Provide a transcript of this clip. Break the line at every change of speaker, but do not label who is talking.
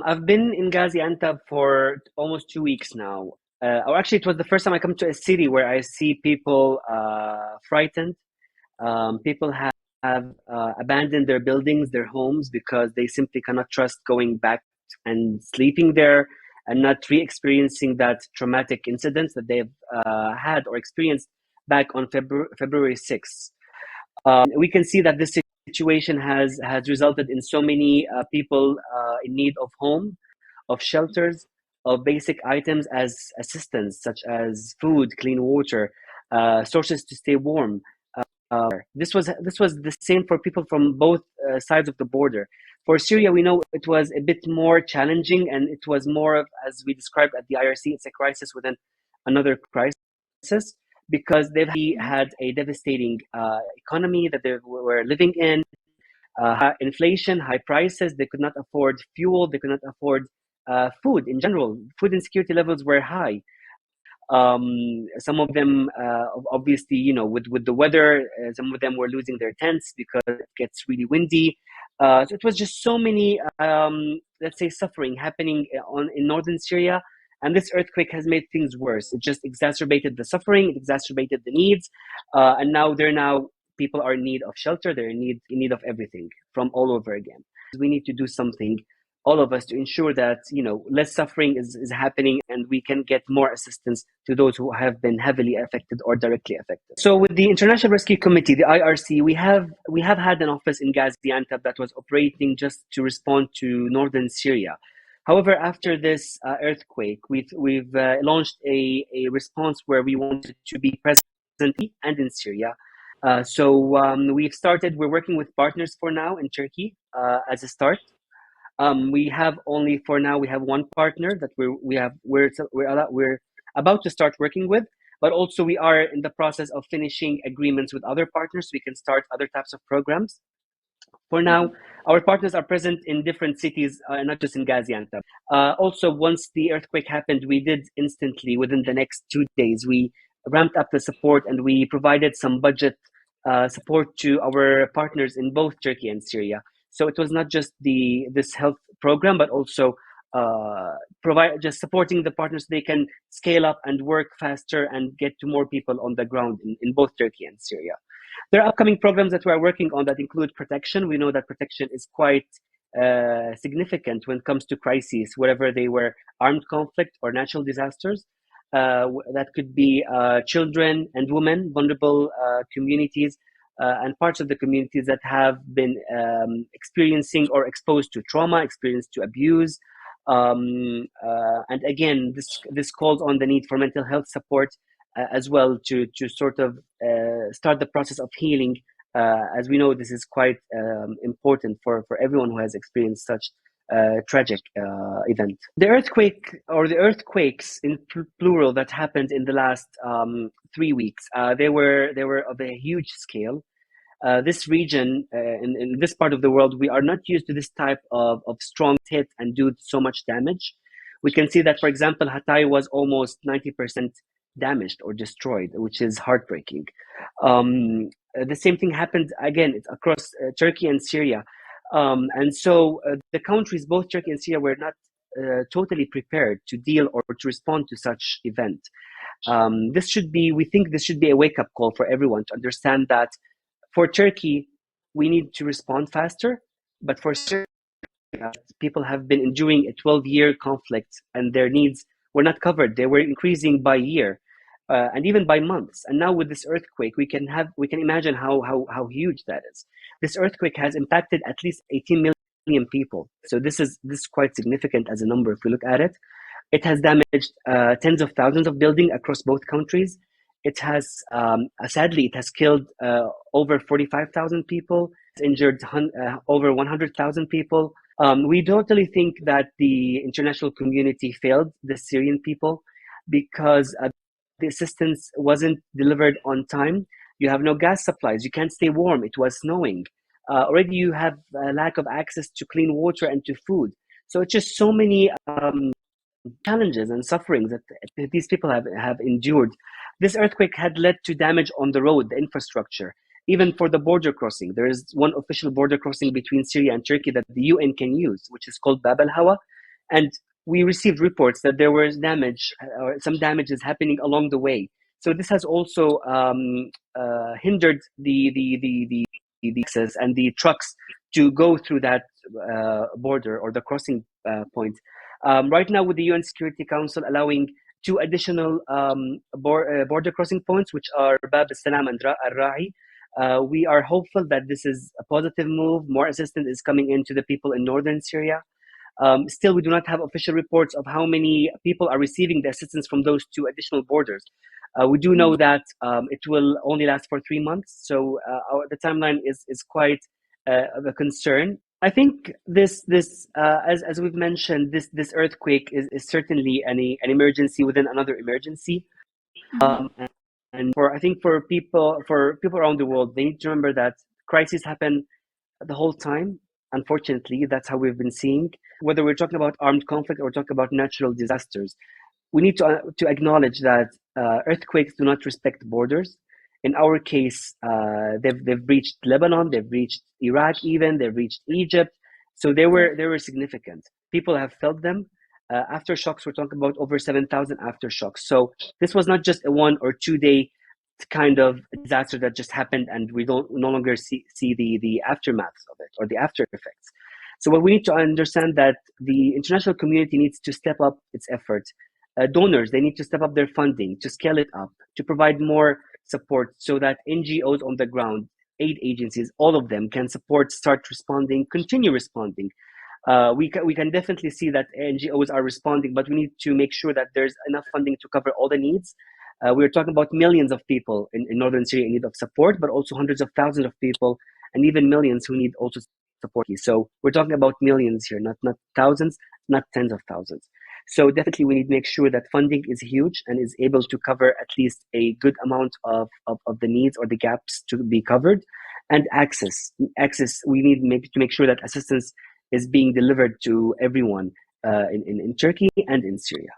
I've been in Gaziantep for almost 2 weeks now. Or actually, it was the first time I come to a city where I see people frightened. People have abandoned their buildings, their homes, because they simply cannot trust going back and sleeping there and not re-experiencing that traumatic incident that they've had or experienced back on February 6th. We can see that this situation has resulted in so many people in need of home, of shelters, of basic items as assistance, such as food, clean water, sources to stay warm. This was the same for people from both sides of the border. For Syria, we know it was a bit more challenging, and it was more of, as we described at the IRC, it's a crisis within another crisis, because they've had a devastating economy that they were living in, high inflation, high prices. They could not afford fuel. They could not afford food in general. Food insecurity levels were high. Some of them, obviously, with the weather, some of them were losing their tents because it gets really windy. So it was just so many, let's say, suffering happening in northern Syria. And this earthquake has made things worse. It just exacerbated the suffering, it exacerbated the needs. And now people are in need of shelter. They're in need of everything from all over again. We need to do something, all of us, to ensure that less suffering is happening, and we can get more assistance to those who have been heavily affected or directly affected. So with the International Rescue Committee, the IRC, we have had an office in Gaziantep that was operating just to respond to northern Syria. However, after this earthquake, we've launched a response where we wanted to be present and in Syria. We're working with partners for now in Turkey as a start. We have one partner that we're about to start working with, but also we are in the process of finishing agreements with other partners so we can start other types of programs. For now, our partners are present in different cities, not just in Gaziantep. Also, once the earthquake happened, we did instantly, within the next 2 days, we ramped up the support and we provided some budget support to our partners in both Turkey and Syria. So it was not just this health program, but also just supporting the partners so they can scale up and work faster and get to more people on the ground in both Turkey and Syria. There are upcoming programs that we are working on that include protection. We know that protection is quite significant when it comes to crises, whether they were armed conflict or natural disasters. That could be children and women, vulnerable communities, and parts of the communities that have been experiencing or exposed to trauma, experienced to abuse. And again, this calls on the need for mental health support as well to sort of start the process of healing. As we know, this is quite important for everyone who has experienced such tragic event. The earthquake or the earthquakes in plural that happened in the last 3 weeks, they were of a huge scale. This region, in this part of the world, we are not used to this type of strong hit and do so much damage. We can see that, for example, Hatay was almost 90% damaged or destroyed, which is heartbreaking. The same thing happened again across Turkey and Syria. And so the countries, both Turkey and Syria, were not totally prepared to deal or to respond to such event. We think this should be a wake-up call for everyone to understand that for Turkey, we need to respond faster, but for Syria, people have been enduring a 12-year conflict and their needs were not covered. They were increasing by year and even by months. And now with this earthquake, we can imagine how huge that is. This earthquake has impacted at least 18 million people. So this is quite significant as a number if we look at it. It has damaged tens of thousands of buildings across both countries. It has, sadly, it has killed over 45,000 people. It's injured over 100,000 people. We totally think that the international community failed the Syrian people because the assistance wasn't delivered on time. You have no gas supplies. You can't stay warm. It was snowing. Already you have a lack of access to clean water and to food. So it's just so many challenges and sufferings that these people have endured. This earthquake had led to damage on the road, the infrastructure, even for the border crossing. There is one official border crossing between Syria and Turkey that the UN can use, which is called Bab al-Hawa. And we received reports that there was damage or some damages happening along the way. So this has also hindered the access and the trucks to go through that border or the crossing point. Right now, with the UN Security Council allowing two additional border crossing points, which are Bab al-Salam and Al-Ra'i, we are hopeful that this is a positive move. More assistance is coming into the people in northern Syria. Still, we do not have official reports of how many people are receiving the assistance from those two additional borders. We do know that it will only last for 3 months, so the timeline is quite of a concern. I think as we've mentioned, this earthquake is certainly an emergency within another emergency.
Mm-hmm.
And for people around the world, they need to remember that crises happen the whole time. Unfortunately, that's how we've been seeing. Whether we're talking about armed conflict or talking about natural disasters, we need to acknowledge that earthquakes do not respect borders. In our case, they've reached Lebanon, they've reached Iraq, even they've reached Egypt. So they were significant. People have felt them. Aftershocks, we're talking about over 7,000 aftershocks. So this was not just a 1 or 2 day kind of disaster that just happened and we don't no longer see the aftermaths of it or the after effects. So what we need to understand that the international community needs to step up its efforts. Donors, they need to step up their funding, to scale it up, to provide more support so that NGOs on the ground, aid agencies, all of them can support, start responding, continue responding. We can definitely see that NGOs are responding, but we need to make sure that there's enough funding to cover all the needs. We're talking about millions of people in northern Syria in need of support, but also hundreds of thousands of people and even millions who need also support. So we're talking about millions here, not thousands, not tens of thousands. So definitely we need to make sure that funding is huge and is able to cover at least a good amount of the needs or the gaps to be covered. And access, we need to make sure that assistance is being delivered to everyone in Turkey and in Syria.